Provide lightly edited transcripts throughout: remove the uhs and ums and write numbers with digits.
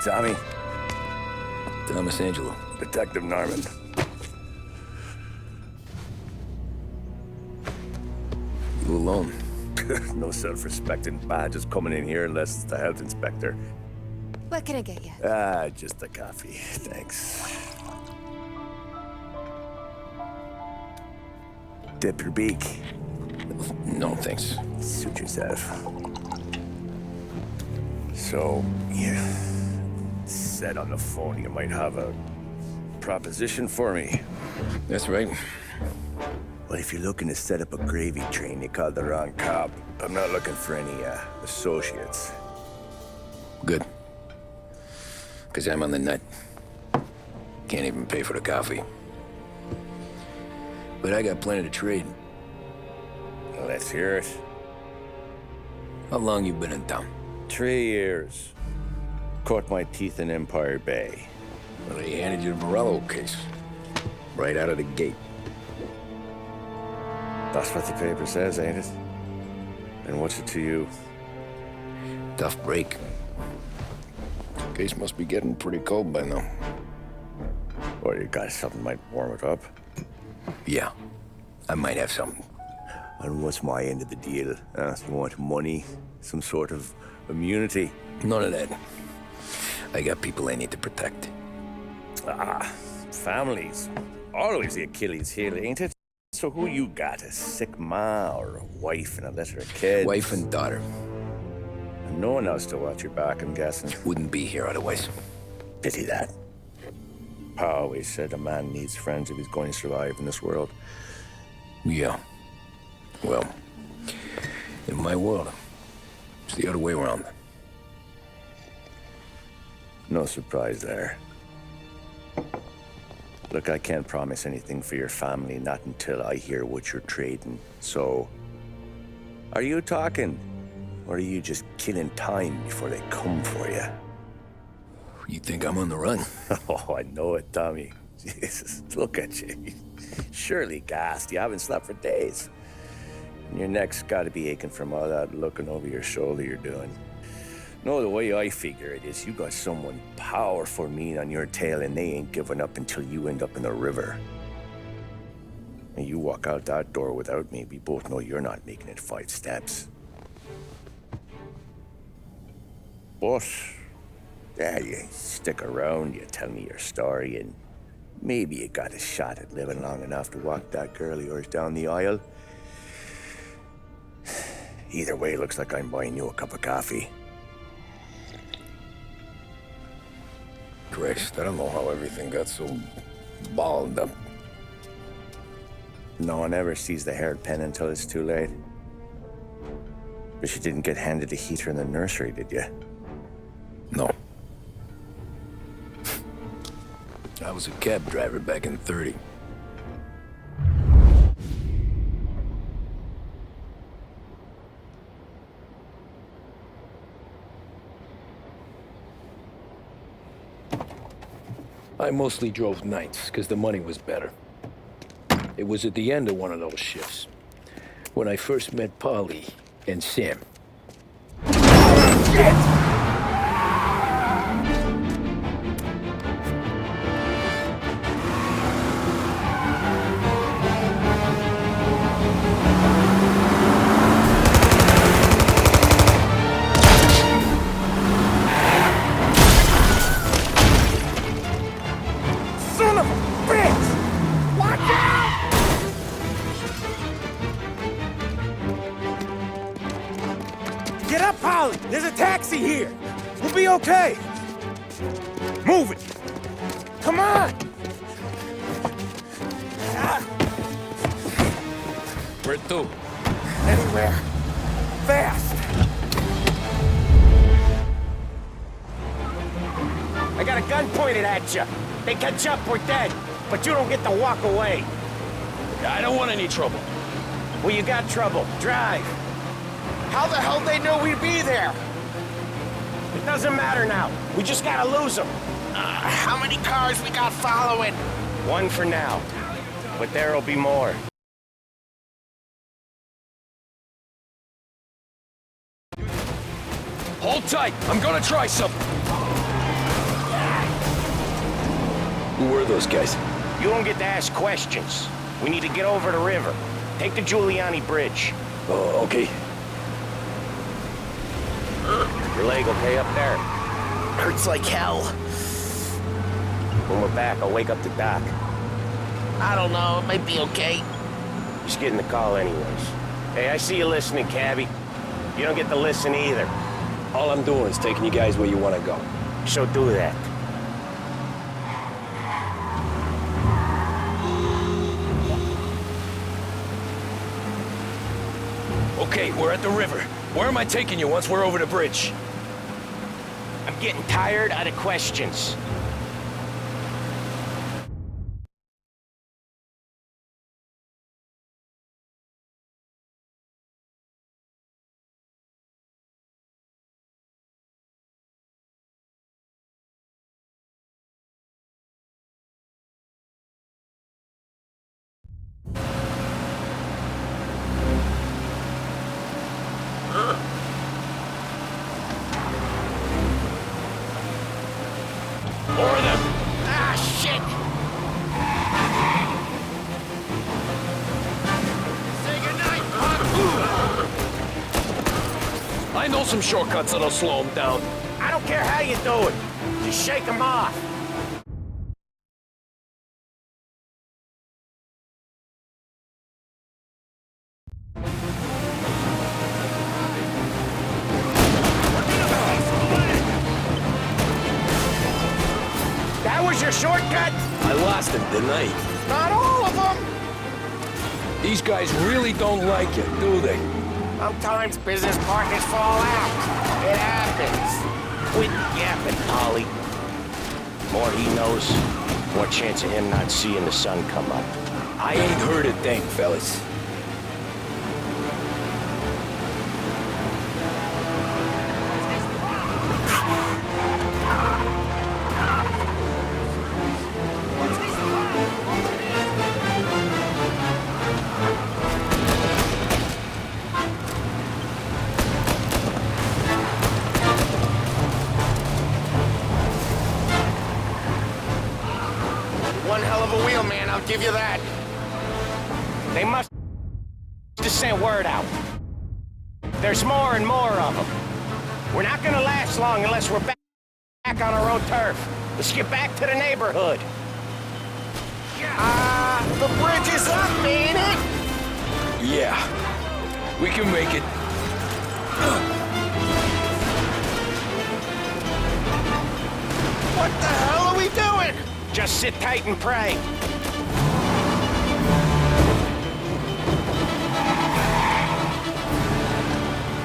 Tommy. Thomas Angelo. Detective Norman. You alone? No self-respecting badges coming in here unless it's the health inspector. What can I get you? Just a coffee, thanks. Dip your beak. No, thanks. Suit yourself. So, you said on the phone you might have a proposition for me. That's right. Well, if you're looking to set up a gravy train, you called the wrong cop. I'm not looking for any, associates. Good. Because I'm on the nut. Can't even pay for the coffee. But I got plenty to trade. Let's hear it. How long you been in town? 3 years. Caught my teeth in Empire Bay. Well, they handed you the Morello case. Right out of the gate. That's what the paper says, ain't it? And what's it to you? Tough break. Case must be getting pretty cold by now. Or you got something might warm it up? Yeah, I might have something. And what's my end of the deal? You want money? Some sort of immunity? None of that. I got people I need to protect. Families. Always the Achilles heel, ain't it? So who you got? A sick ma or a wife and a litter of kids? Wife and daughter. And no one else to watch your back, I'm guessing. Wouldn't be here otherwise. Pity that. Pa always said a man needs friends if he's going to survive in this world. Yeah. Well, in my world, it's the other way around. No surprise there. Look, I can't promise anything for your family, not until I hear what you're trading. So, are you talking? Or are you just killing time before they come for you? You think I'm on the run? Oh, I know it, Tommy. Jesus, look at you. Surely gassed. You haven't slept for days. And your neck's got to be aching from all that looking over your shoulder you're doing. No, the way I figure it is you got someone powerful mean on your tail and they ain't giving up until you end up in the river. And you walk out that door without me, we both know you're not making it 5 steps. But, yeah, you stick around, you tell me your story, and maybe you got a shot at living long enough to walk that girl of yours down the aisle. Either way, looks like I'm buying you a cup of coffee. Christ, I don't know how everything got so balled up. No one ever sees the haired pen until it's too late. But you didn't get handed a heater in the nursery, did you? No. I was a cab driver back in '30. I mostly drove nights, because the money was better. It was at the end of one of those shifts, when I first met Polly and Sam. Shit! Get up, Polly! There's a taxi here! We'll be okay! Move it! Come on! Where to? Anywhere. Fast! I got a gun pointed at you. They catch up, we're dead. But you don't get to walk away. I don't want any trouble. Well, you got trouble. Drive. How the hell they know we'd be there? It doesn't matter now. We just gotta lose them. How many cars we got following? One for now. But there'll be more. Hold tight. I'm gonna try something. Who were those guys? You don't get to ask questions. We need to get over the river. Take the Giuliani Bridge. Oh, okay. Your leg okay up there? Hurts like hell. When we're back, I'll wake up the doc. I don't know, it might be okay. Just getting the call anyways. Hey, I see you listening, cabbie. You don't get to listen either. All I'm doing is taking you guys where you want to go. So do that. Okay, we're at the river. Where am I taking you once we're over the bridge? I'm getting tired of the questions. More of them! Ah, shit! Say goodnight, Pop! I know some shortcuts that'll slow them down. I don't care how you do it. Just shake them off. That was your shortcut? I lost him, didn't I? Not all of them. These guys really don't like it, do they? Sometimes business partners fall out. It happens. Quit yapping, Polly. More he knows, more chance of him not seeing the sun come up. I ain't heard a thing, fellas. One hell of a wheel, man, I'll give you that. They must just send word out. There's more and more of them. We're not gonna last long unless we're back on our own turf. Let's get back to the neighborhood. The bridge is up, ain't it? Yeah, we can make it. What the hell are we doing? Just sit tight and pray.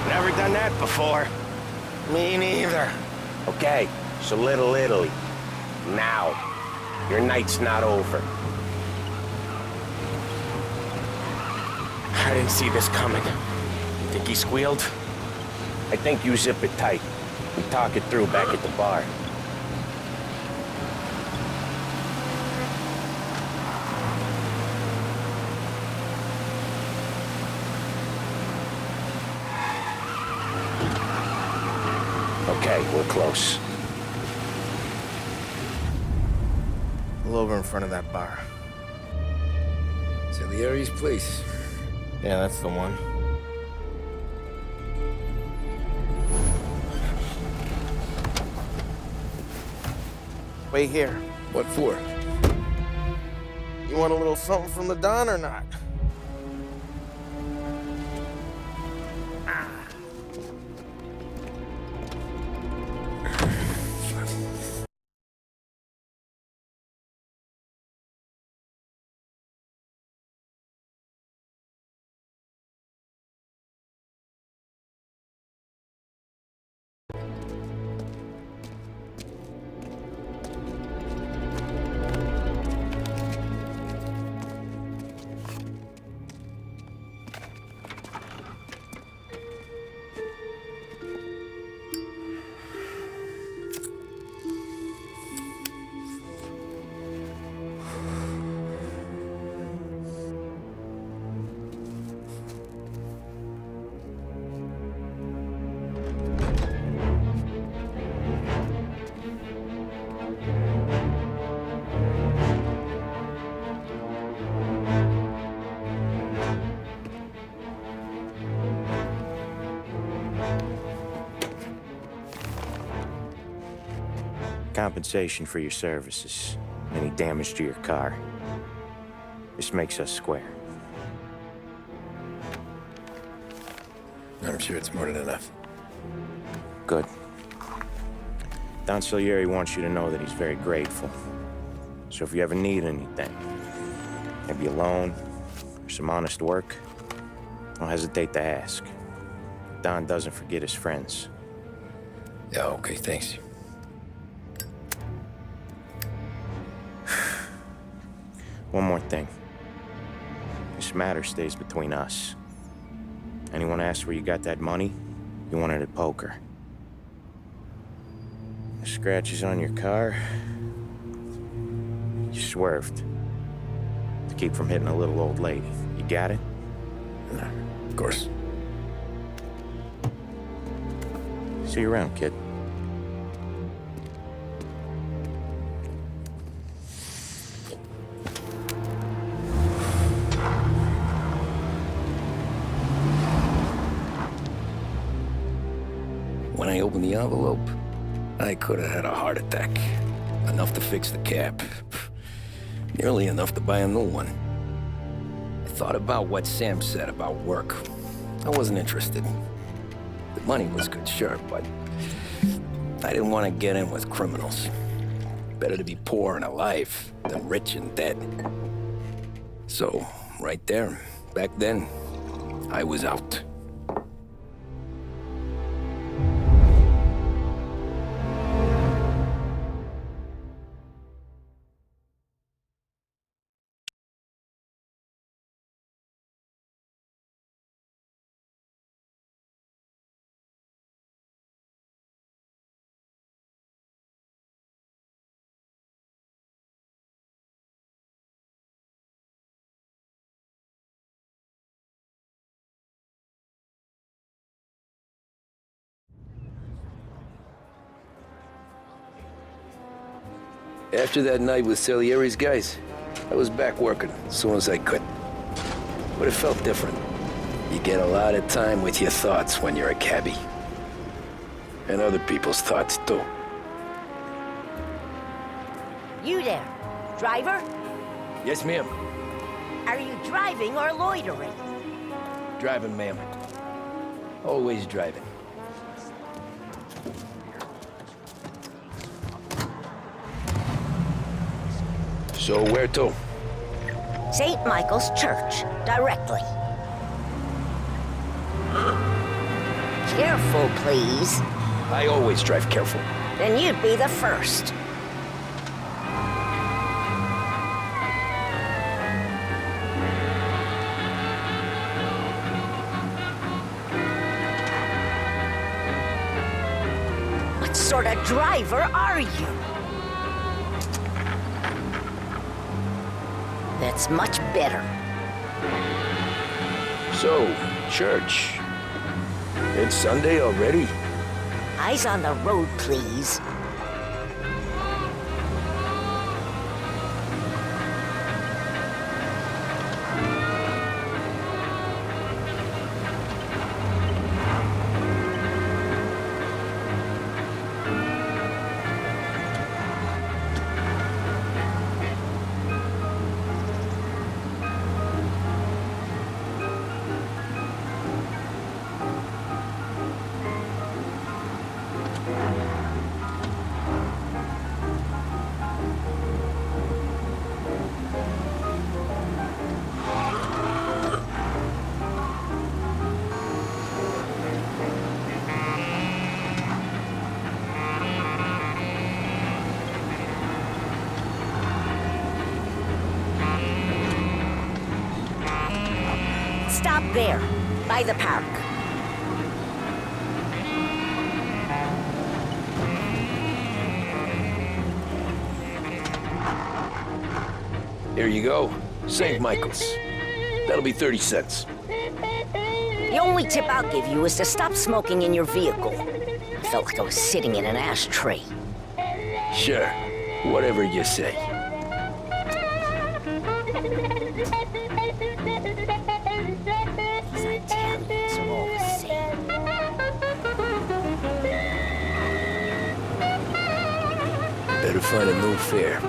Never done that before. Me neither. Okay, so Little Italy. Now, your night's not over. I didn't see this coming. You think he squealed? I think you zip it tight. We talk it through back at the bar. Okay, we're close. Pull over in front of that bar. Salieri's place. Yeah, that's the one. Wait here. What for? You want a little something from the Don or not? compensation for your services, any damage to your car. This makes us square. I'm sure it's more than enough. Good. Don Salieri wants you to know that he's very grateful. So if you ever need anything, maybe a loan or some honest work, don't hesitate to ask. Don doesn't forget his friends. Yeah, okay, thanks. One more thing. This matter stays between us. Anyone asks where you got that money, you won it at poker. The scratches on your car, you swerved to keep from hitting a little old lady. You got it? Of course. See you around, kid. When I opened the envelope, I could have had a heart attack. Enough to fix the cap. Nearly enough to buy a new one. I thought about what Sam said about work. I wasn't interested. The money was good, sure, but I didn't want to get in with criminals. Better to be poor and alive than rich and dead. So, right there, back then, I was out. After that night with Salieri's guys, I was back working as soon as I could. But it felt different. You get a lot of time with your thoughts when you're a cabbie. And other people's thoughts, too. You there, driver? Yes, ma'am. Are you driving or loitering? Driving, ma'am. Always driving. So where to? St. Michael's Church, directly. Careful, please. I always drive careful. Then you'd be the first. What sort of driver are you? That's much better. So, church. It's Sunday already? Eyes on the road, please. Stop there, by the park. Here you go. St. Michael's. That'll be 30 cents. The only tip I'll give you is to stop smoking in your vehicle. I felt like I was sitting in an ashtray. Sure. Whatever you say. These Italians are all the same. Better find a new fare.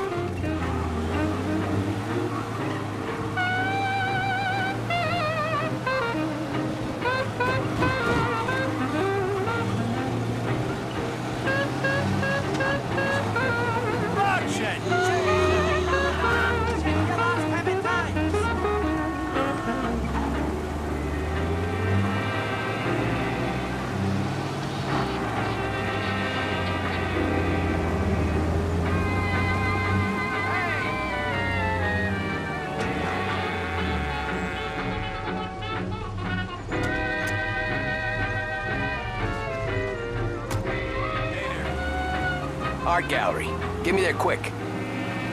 Art gallery. Get me there quick.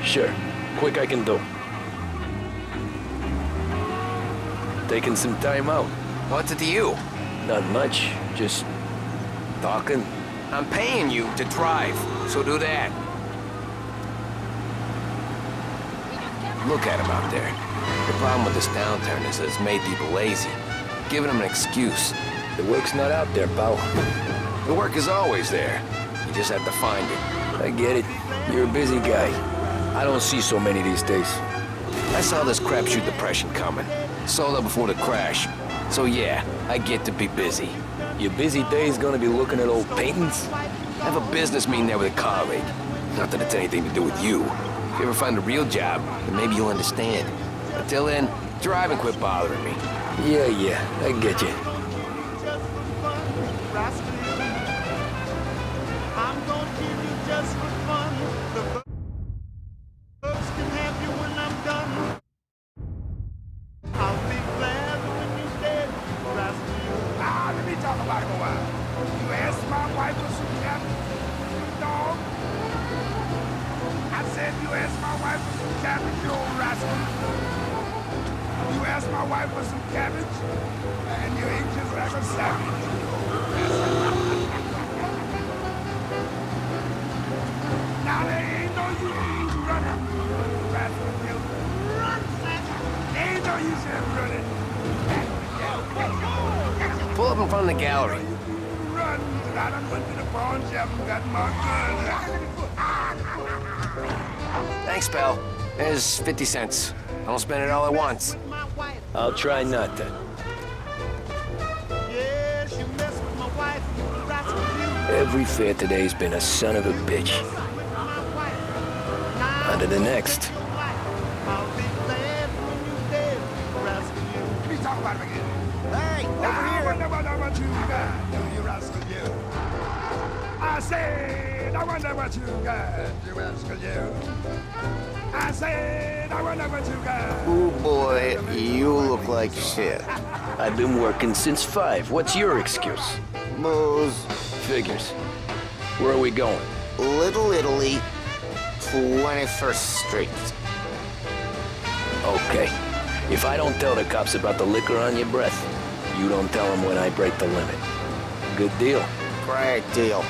Sure. Quick I can do. Taking some time out. What's it to you? Not much. Just talking. I'm paying you to drive, so do that. Look at him out there. The problem with this downturn is that it's made people lazy. Giving them an excuse. The work's not out there, pal. The work is always there. You just have to find it. I get it. You're a busy guy. I don't see so many these days. I saw this crapshoot depression coming. Sold out before the crash. So yeah, I get to be busy. Your busy day's gonna be looking at old paintings? I have a business meeting there with a colleague. Not that it's anything to do with you. If you ever find a real job, then maybe you'll understand. Until then, drive and quit bothering me. Yeah, I get you. I'm gonna kill you just for fun. The bugs can have you when I'm done. I'll be glad when you're dead, rascal. Let me talk about it for a while. You asked my wife for some cabbage, you dog. I said you asked my wife for some cabbage, you old rascal. You asked my wife for some cabbage, and you ate just like a savage, you old rascal. Now there ain't no use running, rascal. You run, there ain't no use in running. Pull up in front of the gallery. Run, I done went to the pawn shop and got my gun. Thanks, pal. There's 50 cents. I don't spend it all at once. I'll try not to. Yes, you mess with my wife, rascal. Every fare today's been a son of a bitch. On to the next. I'll be glad when you're dead, rascal. Let me talk about it again. Hey, I wonder what you got, you rascal you. I said, I wonder what you got, you rascal you. I said, I wonder what you got. Ooh, boy, you look like shit. I've been working since 5. What's your excuse? Booze, Figures. Where are we going? Little Italy, 21st Street. Okay. If I don't tell the cops about the liquor on your breath, you don't tell them when I break the limit. Good deal. Great deal.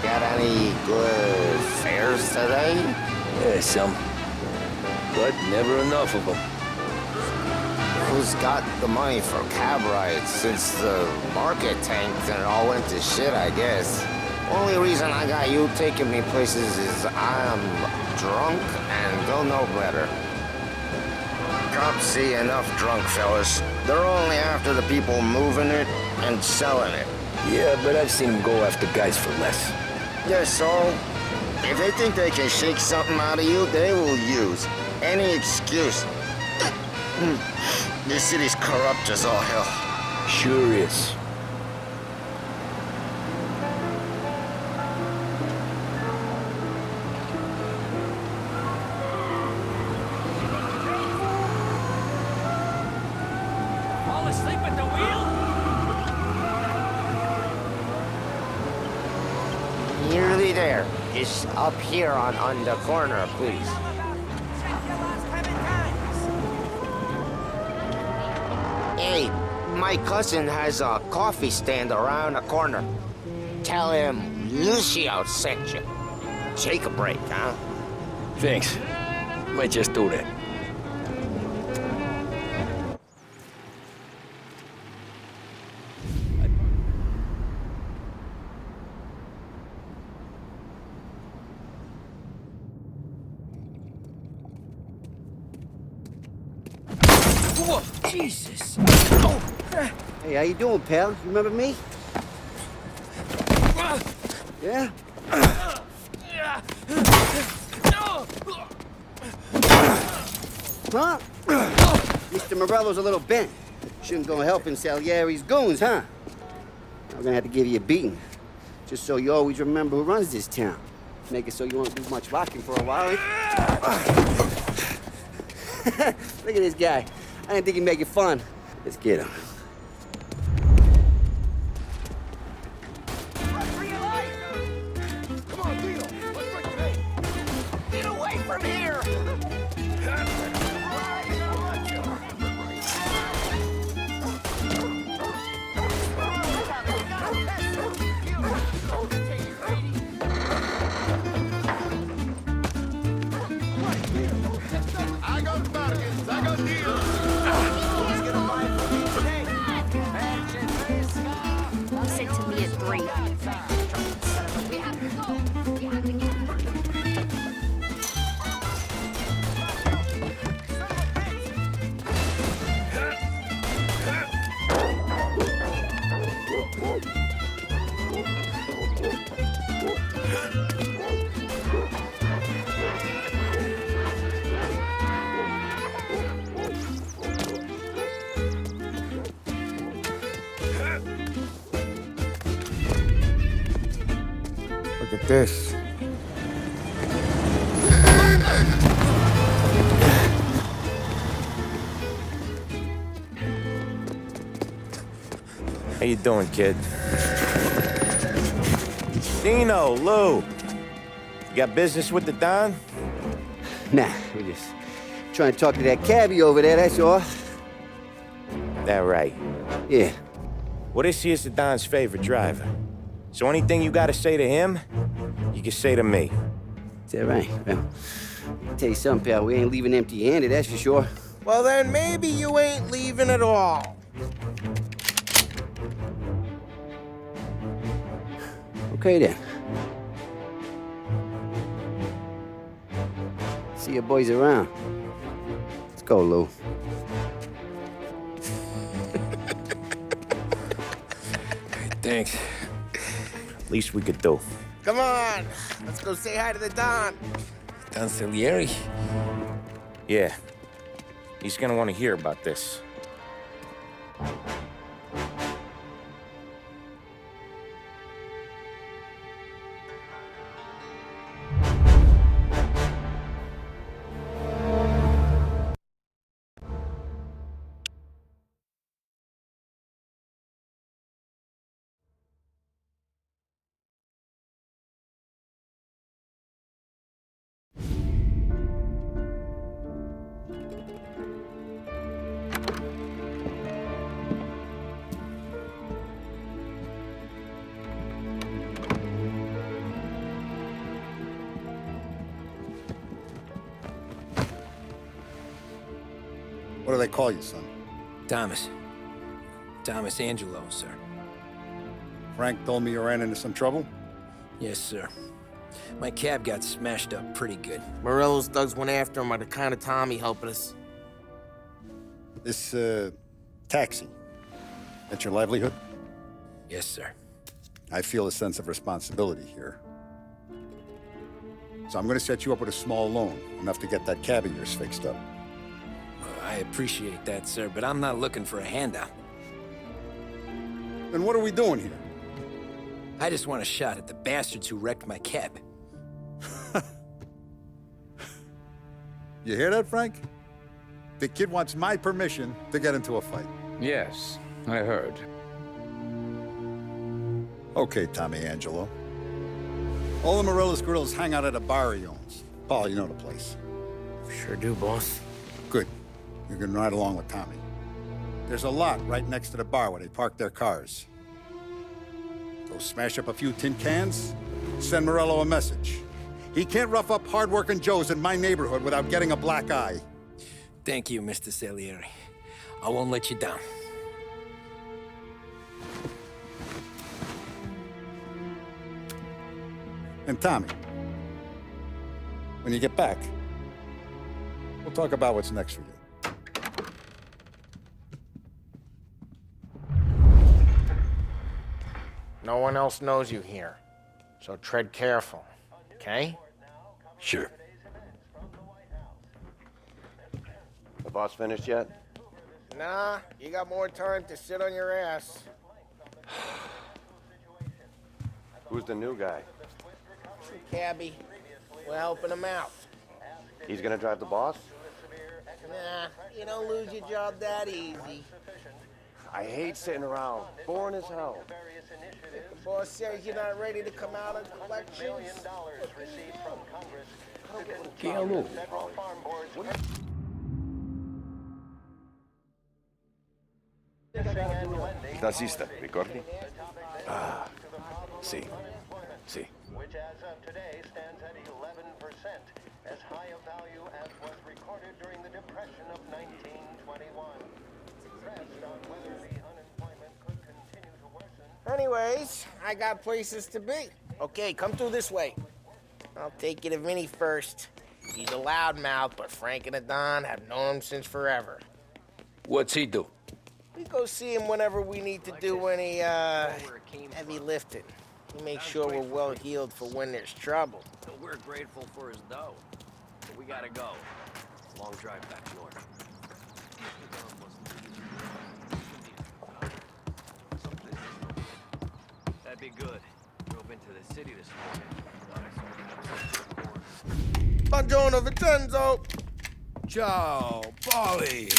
Got any good fares today? Yeah, some. But never enough of them. Who's got the money for cab rides since the market tanked and it all went to shit, I guess? Only reason I got you taking me places is I'm drunk and don't know better. Cops see enough drunk fellas. They're only after the people moving it and selling it. Yeah, but I've seen them go after guys for less. Yes, so if they think they can shake something out of you, they will use any excuse. This city's corrupt as all hell. Sure is. Fall asleep at the wheel? Nearly there. Just up here on the corner, please. Hey, my cousin has a coffee stand around the corner. Tell him Lucio sent you. Take a break, huh? Thanks. Might just do that. Whoa, Jesus. Hey, how you doing, pal? You remember me? Yeah? Huh? Mr. Morello's a little bent. Shouldn't go helping Salieri's goons, huh? I'm gonna have to give you a beating. Just so you always remember who runs this town. Make it so you won't do much rocking for a while. Look at this guy. I didn't think he'd make it fun. Let's get him. Come on, Dino. Let's break it in. Get away from here! I got bargains, I got deals. Listen to me at 3. We have to go. We have to get Look at this. How you doing, kid? Dino, Lou. You got business with the Don? Nah, we're just trying to talk to that cabbie over there, that's all. That right. Yeah. Well, this here's the Don's favorite driver. So anything you gotta say to him, you can say to me. Is that right? Well, I'll tell you something, pal. We ain't leaving empty-handed, that's for sure. Well, then maybe you ain't leaving at all. Okay, then. See your boys around. Let's go, Lou. Thanks. Least we could do. Come on, let's go say hi to the Don. Don Salieri? Yeah. He's gonna want to hear about this. What do they call you, son? Thomas. Thomas Angelo, sir. Frank told me you ran into some trouble? Yes, sir. My cab got smashed up pretty good. Morello's thugs went after him on account of Tommy helping us. This, taxi, that's your livelihood? Yes, sir. I feel a sense of responsibility here. So I'm gonna set you up with a small loan, enough to get that cab of yours fixed up. I appreciate that, sir, but I'm not looking for a handout. Then what are we doing here? I just want a shot at the bastards who wrecked my cab. You hear that, Frank? The kid wants my permission to get into a fight. Yes, I heard. Okay, Tommy Angelo. All the Morello's girls hang out at a bar he owns. Paul, you know the place. Sure do, boss. Good. You can ride along with Tommy. There's a lot right next to the bar where they park their cars. Go smash up a few tin cans, send Morello a message. He can't rough up hard-working Joes in my neighborhood without getting a black eye. Thank you, Mr. Salieri. I won't let you down. And Tommy, when you get back, we'll talk about what's next for you. No one else knows you here. So tread careful, okay? Sure. The boss finished yet? Nah, you got more time to sit on your ass. Who's the new guy? Cabby, we're helping him out. He's gonna drive the boss? Nah, you don't lose your job that easy. I hate sitting around. Boring as hell. The boss says you're not ready to come out on collections. ¿Qué habló? ¿Estás lista, Ricordi? Ah, sí. Sí. Which as of today stands at 11%, as high a value as was recorded during the Depression of 1921. Pressed on whether the unemployment could continue to worsen. Anyways, I got places to be. Okay, come through this way. I'll take you to Vinny first. He's a loudmouth, but Frank and the Don have known him since forever. What's he do? We go see him whenever we need to do any, heavy lifting. He makes sure we're well healed for when there's trouble. We're grateful for his dough. But we gotta go. Long drive back north. That'd be good. Drove into the city this morning. Buongiorno, Vincenzo! Ciao, Polly.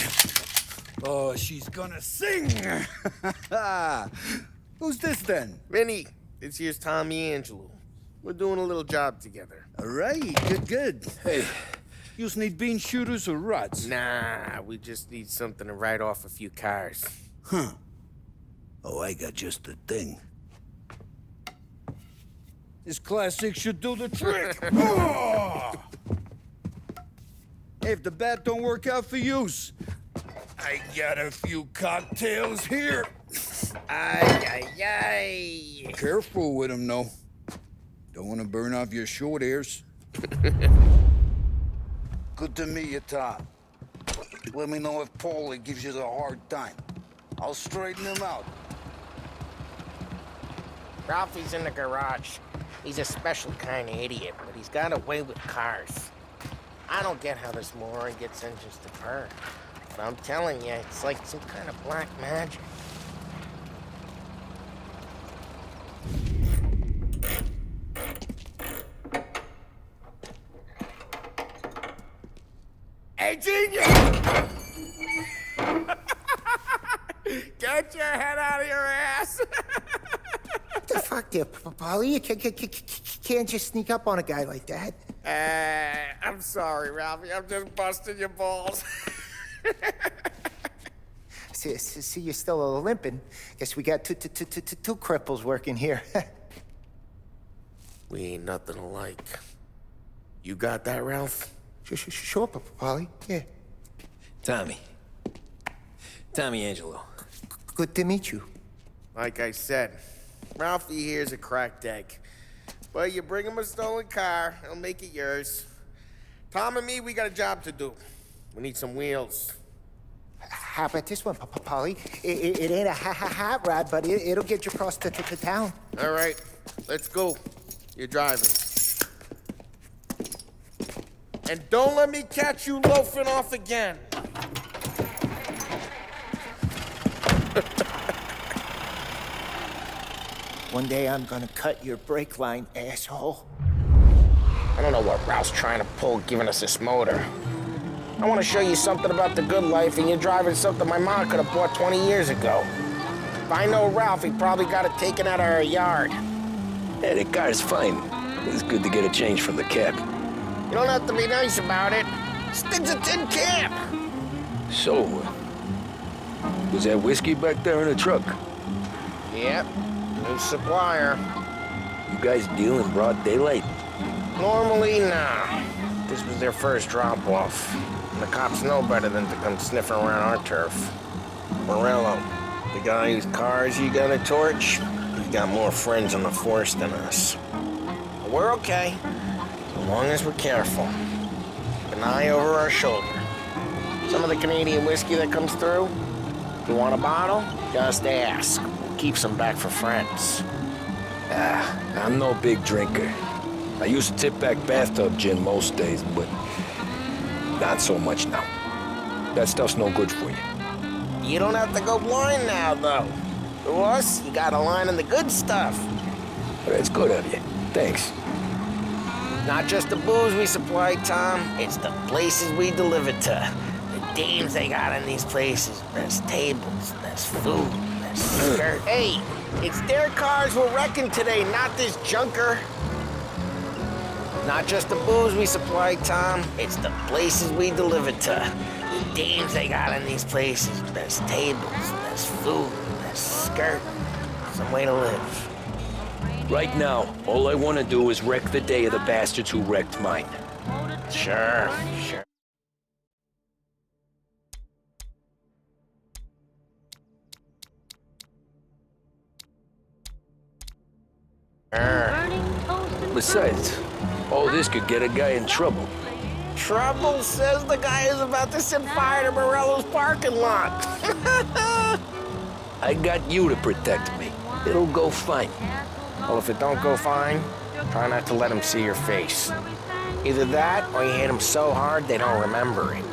Oh, she's gonna sing. Who's this then? Vinny, this here's Tommy Angelo. We're doing a little job together. All right, good. Hey, you need bean shooters or rods? Nah, we just need something to write off a few cars. Huh. Oh, I got just the thing. This classic should do the trick. Oh! Hey, if the bat don't work out for use, I got a few cocktails here. Ay. Careful with them, though. Don't want to burn off your short hairs. Good to meet you, Tom. Let me know if Paulie gives you the hard time. I'll straighten him out. Ralphie's in the garage. He's a special kind of idiot, but he's got a way with cars. I don't get how this moron gets engines to purr. But I'm telling you, it's like some kind of black magic. Hey, genius! Get your head out of your ass! What the fuck there, Polly? You can't just sneak up on a guy like that. I'm sorry, Ralphie. I'm just busting your balls. See, you're still limping. Guess we got two cripples working here. We ain't nothing alike. You got that, Ralph? Sure, Polly. Yeah. Tommy Angelo. Good to meet you. Like I said, Ralphie here's a cracked egg. But you bring him a stolen car, he'll make it yours. Tom and me, we got a job to do. We need some wheels. How about this one, Polly? It ain't a hot rod, but it'll get you across to town. All right, let's go. You're driving. And don't let me catch you loafing off again. One day I'm gonna cut your brake line, asshole. I don't know what Ralph's trying to pull giving us this motor. I want to show you something about the good life, and you're driving something my mom could have bought 20 years ago. If I know Ralph, he probably got it taken out of our yard. Hey, the car's fine. It's good to get a change from the cab. You don't have to be nice about it. Stig's a tin can. So, was that whiskey back there in the truck? Yep, new supplier. You guys deal in broad daylight? Normally, nah. This was their first drop-off. And the cops know better than to come sniffing around our turf. Morello, the guy whose cars you got a torch, he's got more friends on the force than us. But we're okay, so long as we're careful. Keep an eye over our shoulder. Some of the Canadian whiskey that comes through, if you want a bottle, just ask. We'll keep some back for friends. I'm no big drinker. I used to tip back bathtub gin most days, but not so much now. That stuff's no good for you. You don't have to go blind now, though. To us, you got a line on the good stuff. That's good of you. Thanks. Not just the booze we supply, Tom. It's the places we deliver to. The dames they got in these places. There's tables, there's food, there's skirt. Hey, it's their cars we're wrecking today, not this junker. Not just the booze we supply, Tom. It's the places we deliver to. The dames they got in these places. There's tables, there's food, there's skirt. Some way to live. Right now, all I want to do is wreck the day of the bastards who wrecked mine. Sure. Besides, all this could get a guy in trouble. Trouble, says the guy who's about to set fire to Morello's parking lot. I got you to protect me. It'll go fine. Well, if it don't go fine, try not to let them see your face. Either that, or you hit them so hard they don't remember it.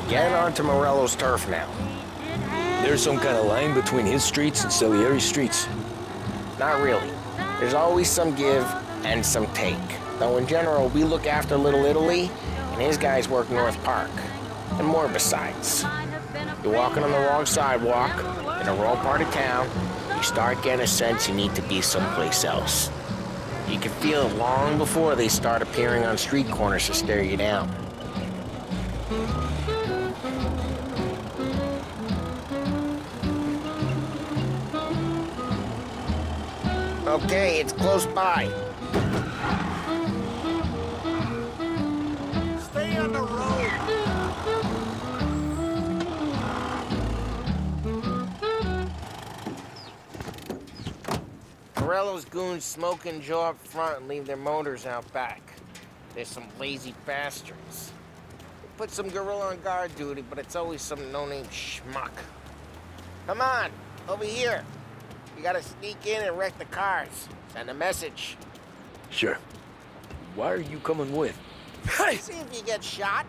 Get onto Morello's turf now. There's some kind of line between his streets and Salieri's streets. Not really. There's always some give and some take. Though in general, we look after Little Italy, and his guys work North Park. And more besides. You're walking on the wrong sidewalk, in the wrong part of town, you start getting a sense you need to be someplace else. You can feel it long before they start appearing on street corners to stare you down. Okay, it's close by. Stay on the road. Morello's goons smoke and jaw up front and leave their motors out back. They're some lazy bastards. They put some gorilla on guard duty, but it's always some no-name schmuck. Come on, over here. You gotta sneak in and wreck the cars. Send a message. Sure. Why are you coming with? See if you get shot.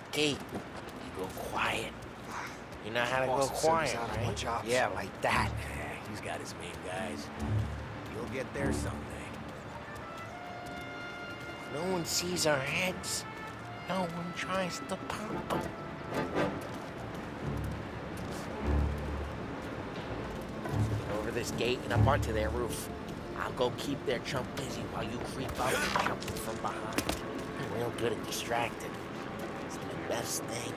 Okay, you go quiet. You know how to go quiet, right? Yeah, like that. He's got his main guys. You'll get there someday. No one sees our heads. No one tries to pop them. Over this gate and up onto their roof. I'll go keep their chump busy while you creep up and jump from behind. I'm real good at distracting. It's my best thing.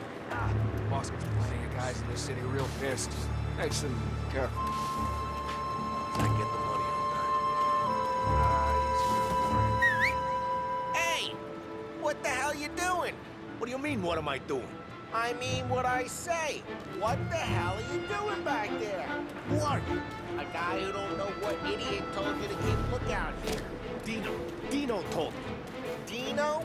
Boss gets plenty of guys in this city real pissed. Nice and careful. I get the money Hey! What the hell you doing? What do you mean, what am I doing? I mean what I say. What the hell are you doing back there? Who are you? A guy who don't know what idiot told you to keep lookout here. Dino told me. Dino?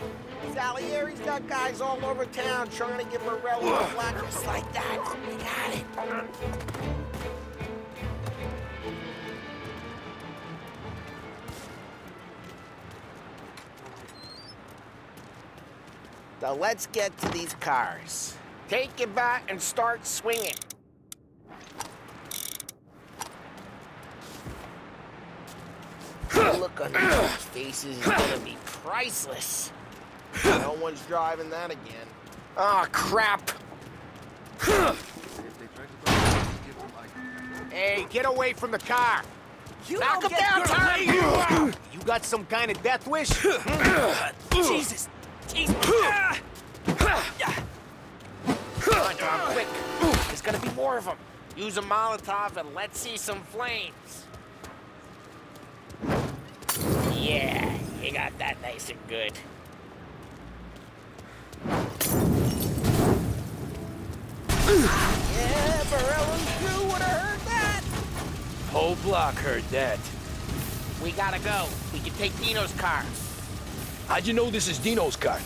Salieri's got guys all over town trying to get Morello a flat just like that. You got it. So let's get to these cars. Take your bat and start swinging. The look on these faces is gonna be priceless. No one's driving that again. Oh, crap! Hey, get away from the car. Knock him down, Tommy! You got some kind of death wish? Jesus! Jesus! Come on, Tom, quick! There's gonna be more of them. Use a Molotov and let's see some flames. Yeah, you got that nice and good. Yeah, Morello's crew would have heard that. Whole block heard that. We gotta go. We can take Dino's car. How'd you know this is Dino's car?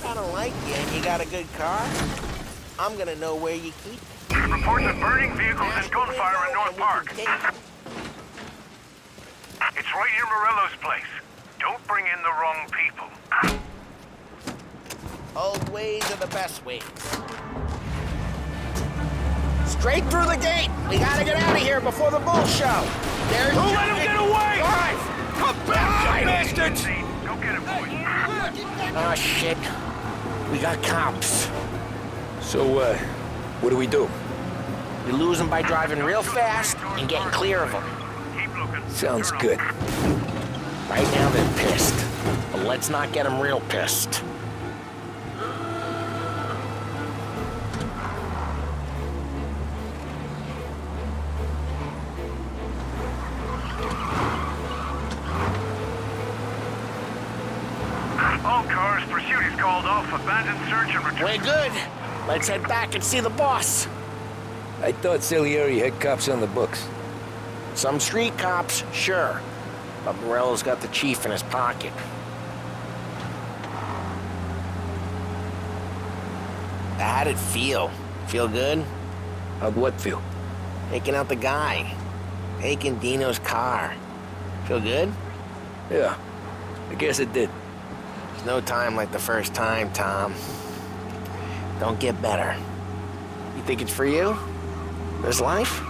I don't like you and you got a good car. I'm gonna know where you keep it. Reports of burning vehicles and gunfire in North Park. It's right near Morello's place. Don't bring in the wrong people. Old ways are the best ways. Straight through the gate. We gotta get out of here before the bull show. There's Don't let him get away! Drive! Come back, you bastards! Go get him, boys. Oh, shit. We got cops. So, what do we do? We lose them by driving real fast and getting clear of them. Sounds good. Right now they're pissed, but let's not get them real pissed. All cars, pursuit is called off. Abandoned search and return. We're good. Let's head back and see the boss. I thought Salieri had cops on the books. Some street cops, sure. But Morello's got the chief in his pocket. How'd it feel? Feel good? How'd what feel? Taking out the guy. Taking Dino's car. Feel good? Yeah, I guess it did. There's no time like the first time, Tom. Don't get better. You think it's for you? This life?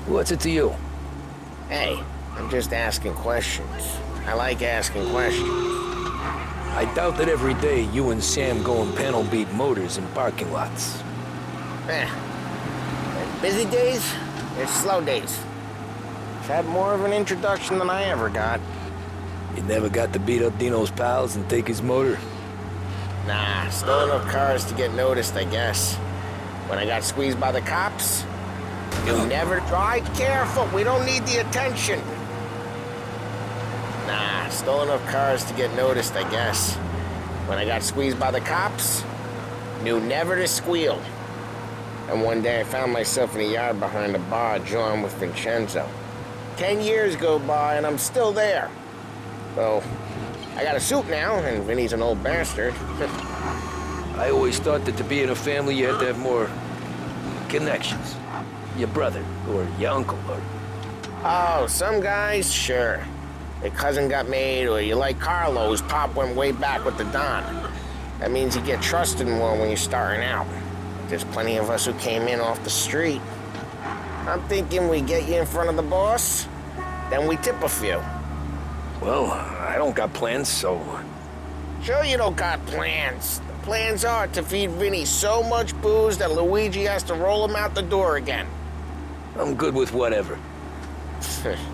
What's it to you? Hey, I'm just asking questions. I like asking questions. I doubt that every day you and Sam go and panel beat motors in parking lots. There's busy days, there's slow days. I've had more of an introduction than I ever got. You never got to beat up Dino's pals and take his motor? Nah, stole enough cars to get noticed, I guess. When I got squeezed by the cops, you never drive careful. We don't need the attention. Nah, stole enough cars to get noticed, I guess. When I got squeezed by the cops, knew never to squeal. And one day I found myself in a yard behind a bar, jawing with Vincenzo. 10 years go by and I'm still there. So, I got a suit now, and Vinny's an old bastard. I always thought that to be in a family you had to have more connections. Your brother, or your uncle, or... Oh, some guys, sure. Their cousin got made, or you like Carlo, whose pop went way back with the Don. That means you get trusted more when you're starting out. There's plenty of us who came in off the street. I'm thinking we get you in front of the boss, then we tip a few. Well, I don't got plans, so... Sure you don't got plans. The plans are to feed Vinny so much booze that Luigi has to roll him out the door again. I'm good with whatever.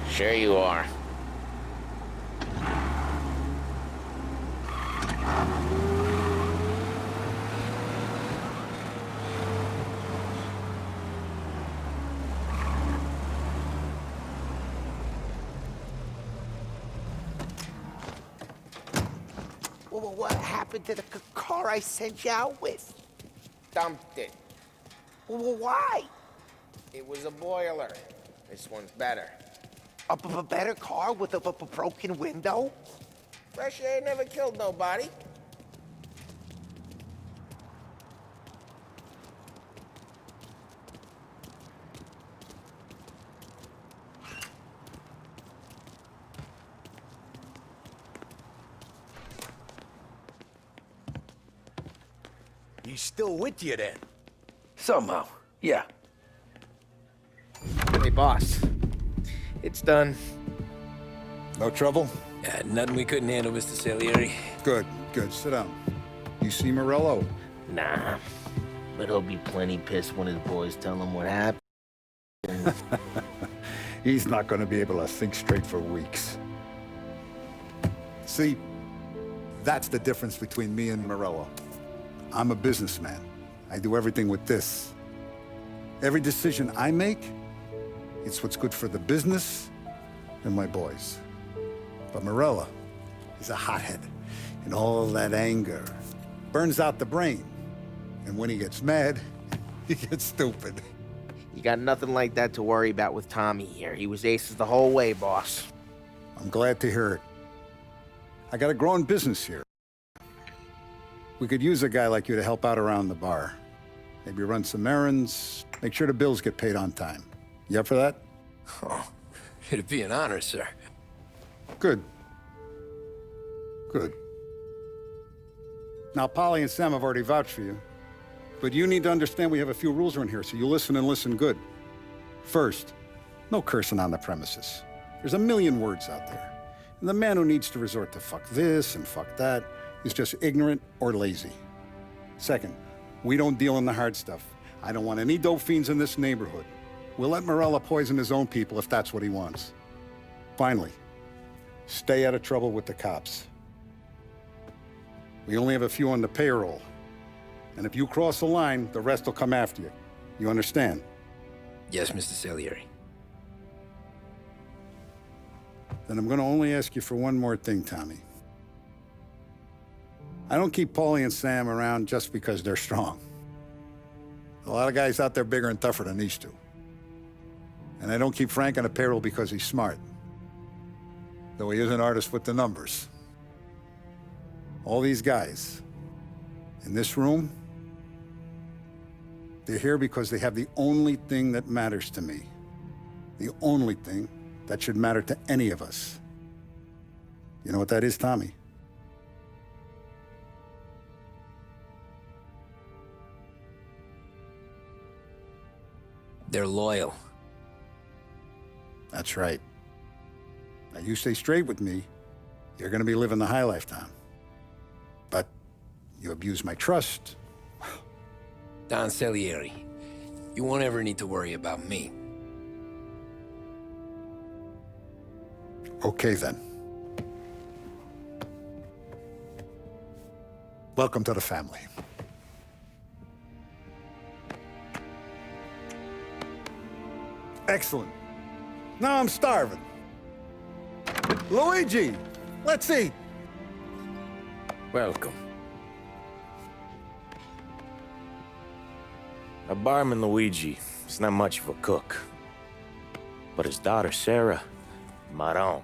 Sure you are. Well, what happened to the car I sent you out with? Dumped it. Well, why? It was a boiler. This one's better. A better car with a broken window? Fresh air never killed nobody. He's still with you then? Somehow, yeah. Hey, boss. It's done. No trouble? Yeah, nothing we couldn't handle, Mr. Salieri. Good, good. Sit down. You see Morello? Nah, but he'll be plenty pissed when his boys tell him what happened. He's not going to be able to think straight for weeks. See, that's the difference between me and Morello. I'm a businessman. I do everything with this. Every decision I make, it's what's good for the business and my boys. But Morello is a hothead, and all that anger burns out the brain. And when he gets mad, You get stupid. You got nothing like that to worry about with Tommy here. He was aces the whole way, boss. I'm glad to hear it. I got a growing business here. We could use a guy like you to help out around the bar. Maybe run some errands, make sure the bills get paid on time. You up for that? Oh, it'd be an honor, sir. Good. Good. Now, Polly and Sam have already vouched for you. But you need to understand we have a few rules around here, so you listen and listen good. First, no cursing on the premises. There's a million words out there. And the man who needs to resort to fuck this and fuck that is just ignorant or lazy. Second, we don't deal in the hard stuff. I don't want any dope fiends in this neighborhood. We'll let Morella poison his own people if that's what he wants. Finally, stay out of trouble with the cops. We only have a few on the payroll. And if you cross the line, the rest will come after you. You understand? Yes, Mr. Salieri. Then I'm going to only ask you for one more thing, Tommy. I don't keep Paulie and Sam around just because they're strong. A lot of guys out there bigger and tougher than these two. And I don't keep Frank on the payroll because he's smart. Though he is an artist with the numbers. All these guys in this room, they're here because they have the only thing that matters to me. The only thing that should matter to any of us. You know what that is, Tommy? They're loyal. That's right. Now, you stay straight with me, you're gonna be living the high life, Tom. But you abuse my trust. Don Salieri, you won't ever need to worry about me. Okay, then. Welcome to the family. Excellent. Now I'm starving. Luigi, let's eat. Welcome. Our barman Luigi is not much of a cook. But his daughter Sarah, Maron,